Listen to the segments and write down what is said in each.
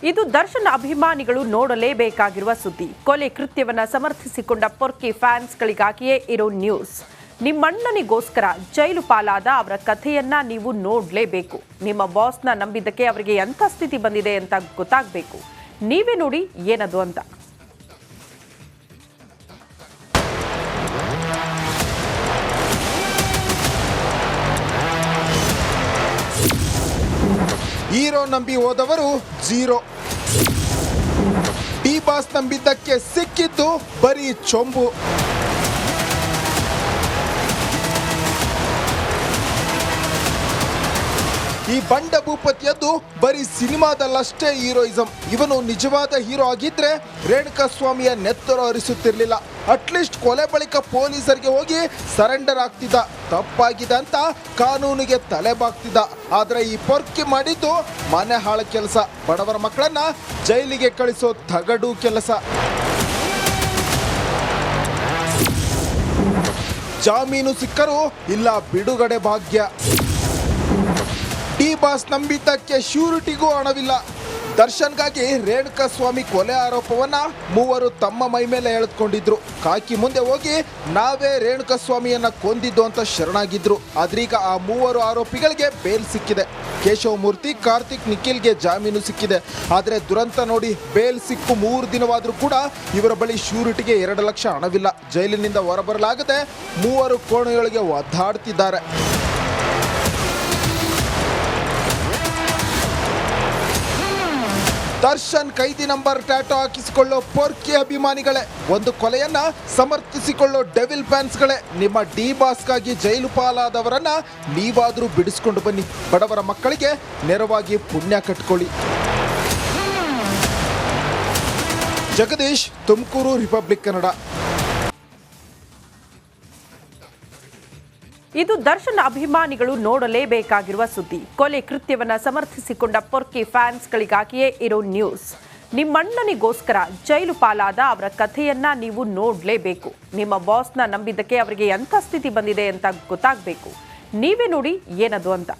ಇದು ದರ್ಶನ್ ಅಭಿಮಾನಿಗಳು ನೋಡಲೇಬೇಕಾಗಿರುವ ಸುದ್ದಿ. ಕೊಲೆ ಕೃತ್ಯವನ್ನ ಸಮರ್ಥಿಸಿಕೊಂಡ ಪೊರ್ಕಿ ಫ್ಯಾನ್ಸ್ಗಳಿಗಾಗಿಯೇ ಇರೋ ನ್ಯೂಸ್. ನಿಮ್ಮಣ್ಣನಿಗೋಸ್ಕರ ಜೈಲು ಪಾಲಾದ ಅವರ ಕಥೆಯನ್ನ ನೀವು ನೋಡಲೇಬೇಕು. ನಿಮ್ಮ ಬಾಸ್ನ ನಂಬಿದ್ದಕ್ಕೆ ಅವರಿಗೆ ಎಂಥ ಸ್ಥಿತಿ ಬಂದಿದೆ ಅಂತ ಗೊತ್ತಾಗಬೇಕು. ನೀವೇ ನೋಡಿ ಏನದು ಅಂತ. ಹೀರೋ ನಂಬಿ ಹೋದವರು ಝೀರೋ. ಡಿ ಬಾಸ್ ನಂಬಿದ್ದಕ್ಕೆ ಸಿಕ್ಕಿದ್ದು ಬರೀ ಚೊಂಬು. ಈ ಬಂಡ ಭೂಪತಿಯದ್ದು ಬರೀ ಸಿನಿಮಾದಲ್ಲಷ್ಟೇ ಹೀರೋಯಿಸಂ. ಇವನು ನಿಜವಾದ ಹೀರೋ ಆಗಿದ್ರೆ ರೇಣುಕಾ ಸ್ವಾಮಿಯ ನೆತ್ತರು ಹರಿಸುತ್ತಿರಲಿಲ್ಲ. ಅಟ್ಲೀಸ್ಟ್ ಕೊಲೆ ಬಳಿಕ ಪೊಲೀಸರಿಗೆ ಹೋಗಿ ಸರೆಂಡರ್ ಆಗ್ತಿದ್ದ. ತಪ್ಪಾಗಿದೆ ಅಂತ ಕಾನೂನಿಗೆ ತಲೆಬಾಗ್ತಿದ್ದ. ಆದ್ರೆ ಈ ಪೊರ್ಕಿ ಮಾಡಿದ್ದು ಮನೆ ಹಾಳ ಕೆಲಸ. ಬಡವರ ಮಕ್ಕಳನ್ನ ಜೈಲಿಗೆ ಕಳಿಸೋ ತಗಡು ಕೆಲಸ. ಜಾಮೀನು ಸಿಕ್ಕರೂ ಇಲ್ಲ ಬಿಡುಗಡೆ ಭಾಗ್ಯ. ಡಿ ಬಾಸ್ ನಂಬಿದ್ದಕ್ಕೆ ಶ್ಯೂರಿಟಿಗೂ ಹಣವಿಲ್ಲ. ದರ್ಶನ್ಗಾಗಿ ರೇಣುಕಾ ಸ್ವಾಮಿ ಕೊಲೆ ಆರೋಪವನ್ನ ಮೂವರು ತಮ್ಮ ಮೈ ಮೇಲೆ ಎಳೆದುಕೊಂಡಿದ್ರು. ಕಾಕಿ ಮುಂದೆ ಹೋಗಿ ನಾವೇ ರೇಣುಕಾ ಸ್ವಾಮಿಯನ್ನ ಕೊಂದಿದ್ದು ಅಂತ ಶರಣಾಗಿದ್ರು. ಆದ್ರೀಗ ಆ ಮೂವರು ಆರೋಪಿಗಳಿಗೆ ಬೇಲ್ ಸಿಕ್ಕಿದೆ. ಕೇಶವ ಮೂರ್ತಿ, ಕಾರ್ತಿಕ್, ನಿಖಿಲ್ಗೆ ಜಾಮೀನು ಸಿಕ್ಕಿದೆ. ಆದರೆ ದುರಂತ ನೋಡಿ, ಬೇಲ್ ಸಿಕ್ಕು 3 ದಿನವಾದರೂ ಕೂಡ ಇವರ ಬಳಿ ಶ್ಯೂರಿಟಿಗೆ 2 ಲಕ್ಷ ಹಣವಿಲ್ಲ. ಜೈಲಿನಿಂದ ಹೊರಬರಲಾಗದೆ ಮೂವರು ಕೋಣೆಯೊಳಗೆ ಒದ್ದಾಡ್ತಿದ್ದಾರೆ. ದರ್ಶನ್ ಕೈದಿ ನಂಬರ್ ಟ್ಯಾಟೋ ಹಾಕಿಸಿಕೊಳ್ಳೋ ಪೊರ್ಕಿ ಅಭಿಮಾನಿಗಳೇ, ಒಂದು ಕೊಲೆಯನ್ನ ಸಮರ್ಥಿಸಿಕೊಳ್ಳೋ ಡೆವಿಲ್ ಫ್ಯಾನ್ಸ್ಗಳೇ, ನಿಮ್ಮ ಡಿ ಬಾಸ್ಗಾಗಿ ಜೈಲು ಪಾಲಾದವರನ್ನ ನೀವಾದ್ರೂ ಬಿಡಿಸ್ಕೊಂಡು ಬನ್ನಿ. ಬಡವರ ಮಕ್ಕಳಿಗೆ ನೆರವಾಗಿ ಪುಣ್ಯ ಕಟ್ಕೊಳ್ಳಿ. ಜಗದೀಶ್, ತುಮಕೂರು, ರಿಪಬ್ಲಿಕ್ ಕನ್ನಡ. ಇದು ದರ್ಶನ್ ಅಭಿಮಾನಿಗಳು ನೋಡಲೇಬೇಕಾಗಿರುವ ಸುದ್ದಿ. ಕೊಲೆ ಕೃತ್ಯವನ್ನ ಸಮರ್ಥಿಸಿಕೊಂಡ ಪೊರ್ಕಿ ಫ್ಯಾನ್ಸ್ಗಳಿಗಾಗಿಯೇ ಇರೋ ನ್ಯೂಸ್. ನಿಮ್ಮಣ್ಣನಿಗೋಸ್ಕರ ಜೈಲು ಪಾಲಾದ ಅವರ ಕಥೆಯನ್ನ ನೀವು ನೋಡಲೇಬೇಕು. ನಿಮ್ಮ ಬಾಸ್ನ ನಂಬಿದ್ದಕ್ಕೆ ಅವರಿಗೆ ಎಂಥ ಸ್ಥಿತಿ ಬಂದಿದೆ ಅಂತ ಗೊತ್ತಾಗಬೇಕು. ನೀವೇ ನೋಡಿ ಏನದು ಅಂತ.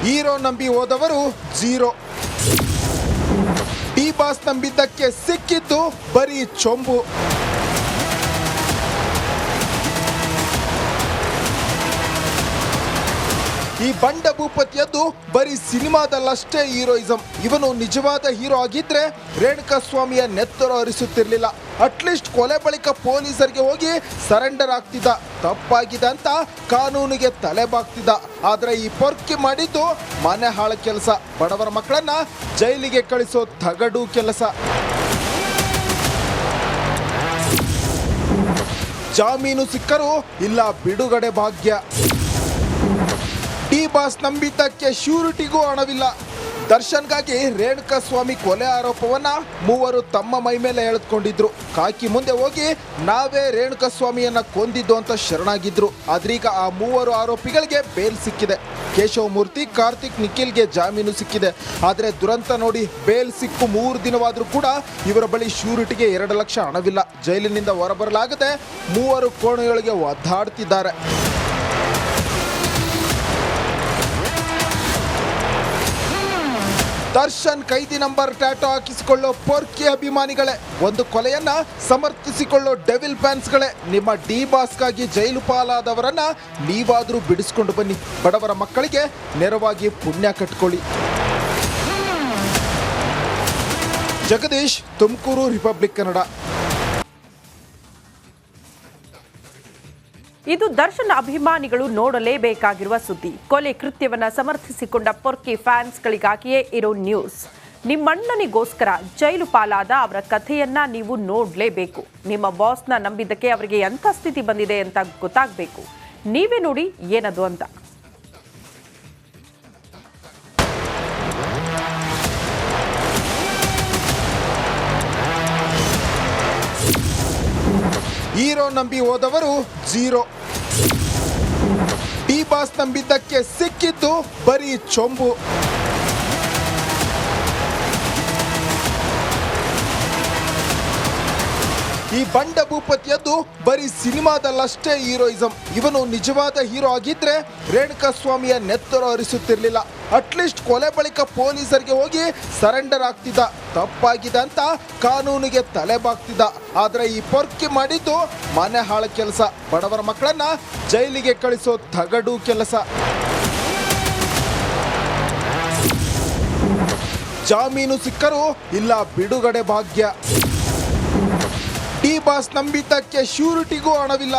ಹೀರೋ ನಂಬಿ ಹೋದವರು ಝೀರೋ. ಡಿ ಬಾಸ್ ನಂಬಿದ್ದಕ್ಕೆ ಸಿಕ್ಕಿದ್ದು ಬರೀ ಚೊಂಬು. ಈ ಬಂಡ ಭೂಪತಿಯದ್ದು ಬರೀ ಸಿನಿಮಾದಲ್ಲಷ್ಟೇ ಹೀರೋಯಿಸಂ. ಇವನು ನಿಜವಾದ ಹೀರೋ ಆಗಿದ್ರೆ ರೇಣುಕಾ ಸ್ವಾಮಿಯ ನೆತ್ತರು ಹರಿಸುತ್ತಿರಲಿಲ್ಲ. ಅಟ್ಲೀಸ್ಟ್ ಕೊಲೆ ಬಳಿಕ ಪೊಲೀಸರಿಗೆ ಹೋಗಿ ಸರೆಂಡರ್ ಆಗ್ತಿದ್ದ. ತಪ್ಪಾಗಿದೆ ಅಂತ ಕಾನೂನಿಗೆ ತಲೆಬಾಗ್ತಿದ್ದ. ಆದ್ರೆ ಈ ಪೊರ್ಕಿ ಮಾಡಿದ್ದು ಮನೆ ಹಾಳ ಕೆಲಸ. ಬಡವರ ಮಕ್ಕಳನ್ನ ಜೈಲಿಗೆ ಕಳಿಸೋ ತಗಡು ಕೆಲಸ. ಜಾಮೀನು ಸಿಕ್ಕರೂ ಇಲ್ಲ ಬಿಡುಗಡೆ ಭಾಗ್ಯ. ಡಿ ಬಾಸ್ ನಂಬಿದ್ದಕ್ಕೆ ಶ್ಯೂರಿಟಿಗೂ ಹಣವಿಲ್ಲ. ದರ್ಶನ್ಗಾಗಿ ರೇಣುಕಾ ಸ್ವಾಮಿ ಕೊಲೆ ಆರೋಪವನ್ನ ಮೂವರು ತಮ್ಮ ಮೈ ಮೇಲೆ ಎಳೆದುಕೊಂಡಿದ್ರು. ಕಾಕಿ ಮುಂದೆ ಹೋಗಿ ನಾವೇ ರೇಣುಕಾ ಸ್ವಾಮಿಯನ್ನ ಕೊಂದಿದ್ದು ಅಂತ ಶರಣಾಗಿದ್ರು. ಆದ್ರೀಗ ಆ ಮೂವರು ಆರೋಪಿಗಳಿಗೆ ಬೇಲ್ ಸಿಕ್ಕಿದೆ. ಕೇಶವ ಮೂರ್ತಿ, ಕಾರ್ತಿಕ್, ನಿಖಿಲ್ಗೆ ಜಾಮೀನು ಸಿಕ್ಕಿದೆ. ಆದರೆ ದುರಂತ ನೋಡಿ, ಬೇಲ್ ಸಿಕ್ಕು 3 ದಿನವಾದರೂ ಕೂಡ ಇವರ ಬಳಿ ಶ್ಯೂರಿಟಿಗೆ 2 ಲಕ್ಷ ಹಣವಿಲ್ಲ. ಜೈಲಿನಿಂದ ಹೊರಬರಲಾಗದೆ ಮೂವರು ಕೋಣೆಯೊಳಗೆ ಒದ್ದಾಡ್ತಿದ್ದಾರೆ. ದರ್ಶನ್ ಕೈದಿ ನಂಬರ್ ಟ್ಯಾಟೋ ಹಾಕಿಸಿಕೊಳ್ಳೋ ಪೊರ್ಕಿ ಅಭಿಮಾನಿಗಳೇ, ಒಂದು ಕೊಲೆಯನ್ನ ಸಮರ್ಥಿಸಿಕೊಳ್ಳೋ ಡೆವಿಲ್ ಫ್ಯಾನ್ಸ್ಗಳೇ, ನಿಮ್ಮ ಡಿ ಬಾಸ್ಗಾಗಿ ಜೈಲು ಪಾಲಾದವರನ್ನ ನೀವಾದ್ರೂ ಬಿಡಿಸ್ಕೊಂಡು ಬನ್ನಿ. ಬಡವರ ಮಕ್ಕಳಿಗೆ ನೆರವಾಗಿ ಪುಣ್ಯ ಕಟ್ಕೊಳ್ಳಿ. ಜಗದೀಶ್, ತುಮಕೂರು, ರಿಪಬ್ಲಿಕ್ ಕನ್ನಡ. ಇದು ದರ್ಶನ್ ಅಭಿಮಾನಿಗಳು ನೋಡಲೇಬೇಕಾಗಿರುವ ಸುದ್ದಿ. ಕೊಲೆ ಕೃತ್ಯವನ್ನ ಸಮರ್ಥಿಸಿಕೊಂಡ ಪೊರ್ಕಿ ಫ್ಯಾನ್ಸ್ಗಳಿಗಾಗಿಯೇ ಇರೋ ನ್ಯೂಸ್. ನಿಮ್ಮಣ್ಣನಿಗೋಸ್ಕರ ಜೈಲು ಪಾಲಾದ ಅವರ ಕಥೆಯನ್ನ ನೀವು ನೋಡಲೇಬೇಕು. ನಿಮ್ಮ ಬಾಸ್ನ ನಂಬಿದ್ದಕ್ಕೆ ಅವರಿಗೆ ಎಂಥ ಸ್ಥಿತಿ ಬಂದಿದೆ ಅಂತ ಗೊತ್ತಾಗಬೇಕು. ನೀವೇ ನೋಡಿ ಏನದು ಅಂತ. ಹೀರೋ ನಂಬಿ ಹೋದವರು ಝೀರೋ. ಡಿ ಬಾಸ್ ನಂಬಿದ್ದಕ್ಕೆ ಸಿಕ್ಕಿದ್ದು ಬರೀ ಚೊಂಬು. ಈ ಈ ಬಂಡ ಭೂಪತಿಯದ್ದು ಬರೀ ಸಿನಿಮಾದಲ್ಲಷ್ಟೇ ಹೀರೋಯಿಸಂ. ಇವನು ನಿಜವಾದ ಹೀರೋ ಆಗಿದ್ರೆ ರೇಣುಕಾ ಸ್ವಾಮಿಯ ನೆತ್ತರು ಹರಿಸುತ್ತಿರ್ಲಿಲ್ಲ. ಅಟ್ಲೀಸ್ಟ್ ಕೊಲೆ ಬಳಿಕ ಪೊಲೀಸರಿಗೆ ಹೋಗಿ ಸರೆಂಡರ್ ಆಗ್ತಿದ್ದ. ತಪ್ಪಾಗಿದೆ ಅಂತ ಕಾನೂನಿಗೆ ತಲೆಬಾಗ್ತಿದ್ದ. ಆದ್ರೆ ಈ ಪೊರ್ಕಿ ಮಾಡಿದ್ದು ಮನೆ ಹಾಳ ಕೆಲಸ, ಬಡವರ ಮಕ್ಕಳನ್ನ ಜೈಲಿಗೆ ಕಳಿಸೋ ತಗಡು ಕೆಲಸ. ಜಾಮೀನು ಸಿಕ್ಕರೂ ಇಲ್ಲ ಬಿಡುಗಡೆ ಭಾಗ್ಯ. ಡಿ ಬಾಸ್ ನಂಬಿದ್ದಕ್ಕೆ ಶ್ಯೂರಿಟಿಗೂ ಹಣವಿಲ್ಲ.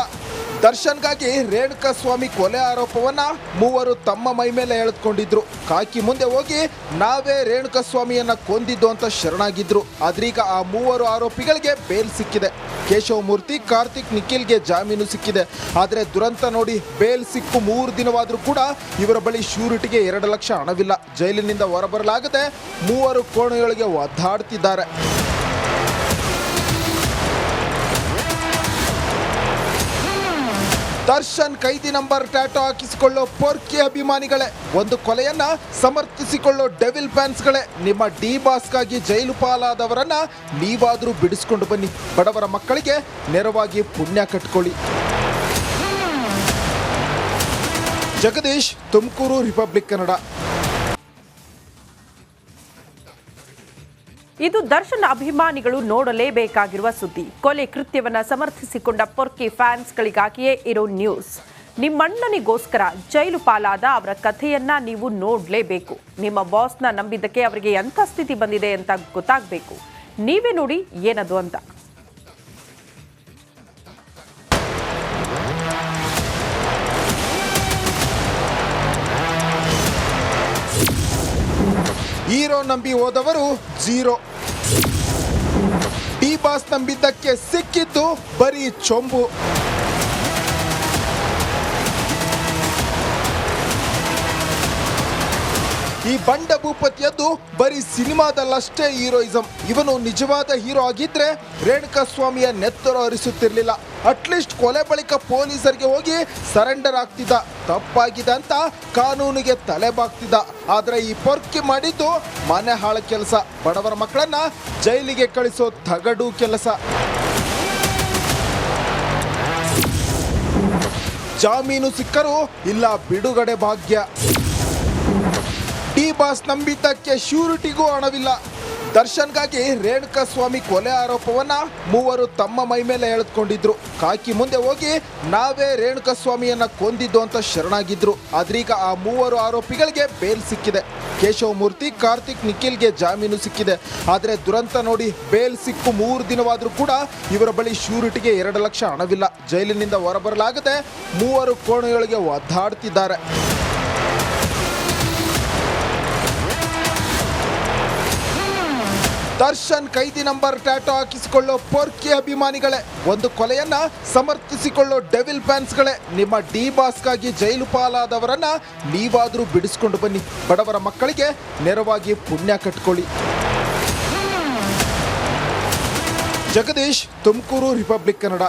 ದರ್ಶನ್ಗಾಗಿ ರೇಣುಕಾ ಸ್ವಾಮಿ ಕೊಲೆ ಆರೋಪವನ್ನ ಮೂವರು ತಮ್ಮ ಮೈ ಮೇಲೆ ಎಳೆದುಕೊಂಡಿದ್ರು. ಕಾಕಿ ಮುಂದೆ ಹೋಗಿ ನಾವೇ ರೇಣುಕಾ ಸ್ವಾಮಿಯನ್ನ ಕೊಂದಿದ್ದು ಅಂತ ಶರಣಾಗಿದ್ರು. ಆದ್ರೀಗ ಆ ಮೂವರು ಆರೋಪಿಗಳಿಗೆ ಬೇಲ್ ಸಿಕ್ಕಿದೆ. ಕೇಶವಮೂರ್ತಿ, ಕಾರ್ತಿಕ್, ನಿಖಿಲ್ಗೆ ಜಾಮೀನು ಸಿಕ್ಕಿದೆ. ಆದರೆ ದುರಂತ ನೋಡಿ, ಬೇಲ್ ಸಿಕ್ಕು 3 ದಿನವಾದರೂ ಕೂಡ ಇವರ ಬಳಿ ಶ್ಯೂರಿಟಿಗೆ 2 ಲಕ್ಷ ಹಣವಿಲ್ಲ. ಜೈಲಿನಿಂದ ಹೊರಬರಲಾಗದೆ ಮೂವರು ಕೋಣೆಯೊಳಗೆ ಒದ್ದಾಡ್ತಿದ್ದಾರೆ. ದರ್ಶನ್ ಕೈದಿ ನಂಬರ್ ಟ್ಯಾಟೋ ಹಾಕಿಸಿಕೊಳ್ಳೋ ಪೊರ್ಕಿ ಅಭಿಮಾನಿಗಳೇ, ಒಂದು ಕೊಲೆಯನ್ನ ಸಮರ್ಥಿಸಿಕೊಳ್ಳೋ ಡೆವಿಲ್ ಫ್ಯಾನ್ಸ್ಗಳೇ, ನಿಮ್ಮ ಡಿ ಬಾಸ್ಗಾಗಿ ಜೈಲು ಪಾಲಾದವರನ್ನ ನೀವಾದರೂ ಬಿಡಿಸ್ಕೊಂಡು ಬನ್ನಿ. ಬಡವರ ಮಕ್ಕಳಿಗೆ ನೆರವಾಗಿ ಪುಣ್ಯ ಕಟ್ಕೊಳ್ಳಿ. ಜಗದೀಶ್, ತುಮಕೂರು, ರಿಪಬ್ಲಿಕ್ ಕನ್ನಡ. ಇದು ದರ್ಶನ್ ಅಭಿಮಾನಿಗಳು ನೋಡಲೇಬೇಕಾಗಿರುವ ಸುದ್ದಿ. ಕೊಲೆ ಕೃತ್ಯವನ್ನ ಸಮರ್ಥಿಸಿಕೊಂಡ ಪೊರ್ಕಿ ಫ್ಯಾನ್ಸ್ಗಳಿಗಾಗಿಯೇ ಇರೋ ನ್ಯೂಸ್. ನಿಮ್ಮಣ್ಣನಿಗೋಸ್ಕರ ಜೈಲು ಪಾಲಾದ ಅವರ ಕಥೆಯನ್ನ ನೀವು ನೋಡಲೇಬೇಕು. ನಿಮ್ಮ ಬಾಸ್ನ ನಂಬಿದ್ದಕ್ಕೆ ಅವರಿಗೆ ಎಂಥ ಸ್ಥಿತಿ ಬಂದಿದೆ ಅಂತ ಗೊತ್ತಾಗಬೇಕು. ನೀವೇ ನೋಡಿ ಏನದು ಅಂತ. ಹೀರೋ ನಂಬಿ ಹೋದವರು ಝೀರೋ. ಡಿ ಬಾಸ್ ನಂಬಿದ್ದಕ್ಕೆ ಸಿಕ್ಕಿದ್ದು ಬರೀ ಚೊಂಬು. ಈ ಬಂಡ ಭೂಪತಿಯದ್ದು ಬರೀ ಸಿನಿಮಾದಲ್ಲಷ್ಟೇ ಹೀರೋಯಿಸಂ. ಇವನು ನಿಜವಾದ ಹೀರೋ ಆಗಿದ್ರೆ ರೇಣುಕಾ ಸ್ವಾಮಿಯ ನೆತ್ತರು ಹರಿಸುತ್ತಿರ್ಲಿಲ್ಲ. ಅಟ್ಲೀಸ್ಟ್ ಕೊಲೆ ಬಳಿಕ ಪೊಲೀಸರಿಗೆ ಹೋಗಿ ಸರೆಂಡರ್ ಆಗ್ತಿದ್ದ. ತಪ್ಪಾಗಿದೆ ಅಂತ ಕಾನೂನಿಗೆ ತಲೆಬಾಗ್ತಿದ್ದ. ಆದ್ರೆ ಈ ಪೊರ್ಕಿ ಮಾಡಿದ್ದು ಮನೆ ಹಾಳ ಕೆಲಸ, ಬಡವರ ಮಕ್ಕಳನ್ನ ಜೈಲಿಗೆ ಕಳಿಸೋ ತಗಡು ಕೆಲಸ. ಜಾಮೀನು ಸಿಕ್ಕರೂ ಇಲ್ಲ ಬಿಡುಗಡೆ ಭಾಗ್ಯ. ಡಿ ಬಾಸ್ ನಂಬಿದ್ದಕ್ಕೆ ಶ್ಯೂರಿಟಿಗೂ ಹಣವಿಲ್ಲ. ದರ್ಶನ್ಗಾಗಿ ರೇಣುಕಾ ಸ್ವಾಮಿ ಕೊಲೆ ಆರೋಪವನ್ನ ಮೂವರು ತಮ್ಮ ಮೈ ಮೇಲೆ ಎಳೆದುಕೊಂಡಿದ್ರು. ಕಾಕಿ ಮುಂದೆ ಹೋಗಿ ನಾವೇ ರೇಣುಕಾ ಸ್ವಾಮಿಯನ್ನ ಕೊಂದಿದ್ದು ಅಂತ ಶರಣಾಗಿದ್ರು. ಆದ್ರೀಗ ಆ ಮೂವರು ಆರೋಪಿಗಳಿಗೆ ಬೇಲ್ ಸಿಕ್ಕಿದೆ. ಕೇಶವಮೂರ್ತಿ, ಕಾರ್ತಿಕ್, ನಿಖಿಲ್ಗೆ ಜಾಮೀನು ಸಿಕ್ಕಿದೆ. ಆದರೆ ದುರಂತ ನೋಡಿ, ಬೇಲ್ ಸಿಕ್ಕು 3 ದಿನವಾದರೂ ಕೂಡ ಇವರ ಬಳಿ ಶ್ಯೂರಿಟಿಗೆ 2 ಲಕ್ಷ ಹಣವಿಲ್ಲ. ಜೈಲಿನಿಂದ ಹೊರಬರಲಾಗದೆ ಮೂವರು ಕೋಣೆಯೊಳಗೆ ಒದ್ದಾಡ್ತಿದ್ದಾರೆ. ದರ್ಶನ್ ಕೈದಿ ನಂಬರ್ ಟ್ಯಾಟೋ ಹಾಕಿಸಿಕೊಳ್ಳೋ ಪೊರ್ಕಿ ಅಭಿಮಾನಿಗಳೇ, ಒಂದು ಕೊಲೆಯನ್ನ ಸಮರ್ಥಿಸಿಕೊಳ್ಳೋ ಡೆವಿಲ್ ಫ್ಯಾನ್ಸ್ಗಳೇ, ನಿಮ್ಮ ಡಿ ಬಾಸ್ಗಾಗಿ ಜೈಲು ಪಾಲಾದವರನ್ನ ನೀವಾದರೂ ಬಿಡಿಸ್ಕೊಂಡು ಬನ್ನಿ. ಬಡವರ ಮಕ್ಕಳಿಗೆ ನೆರವಾಗಿ ಪುಣ್ಯ ಕಟ್ಕೊಳ್ಳಿ. ಜಗದೀಶ್, ತುಮಕೂರು, ರಿಪಬ್ಲಿಕ್ ಕನ್ನಡ.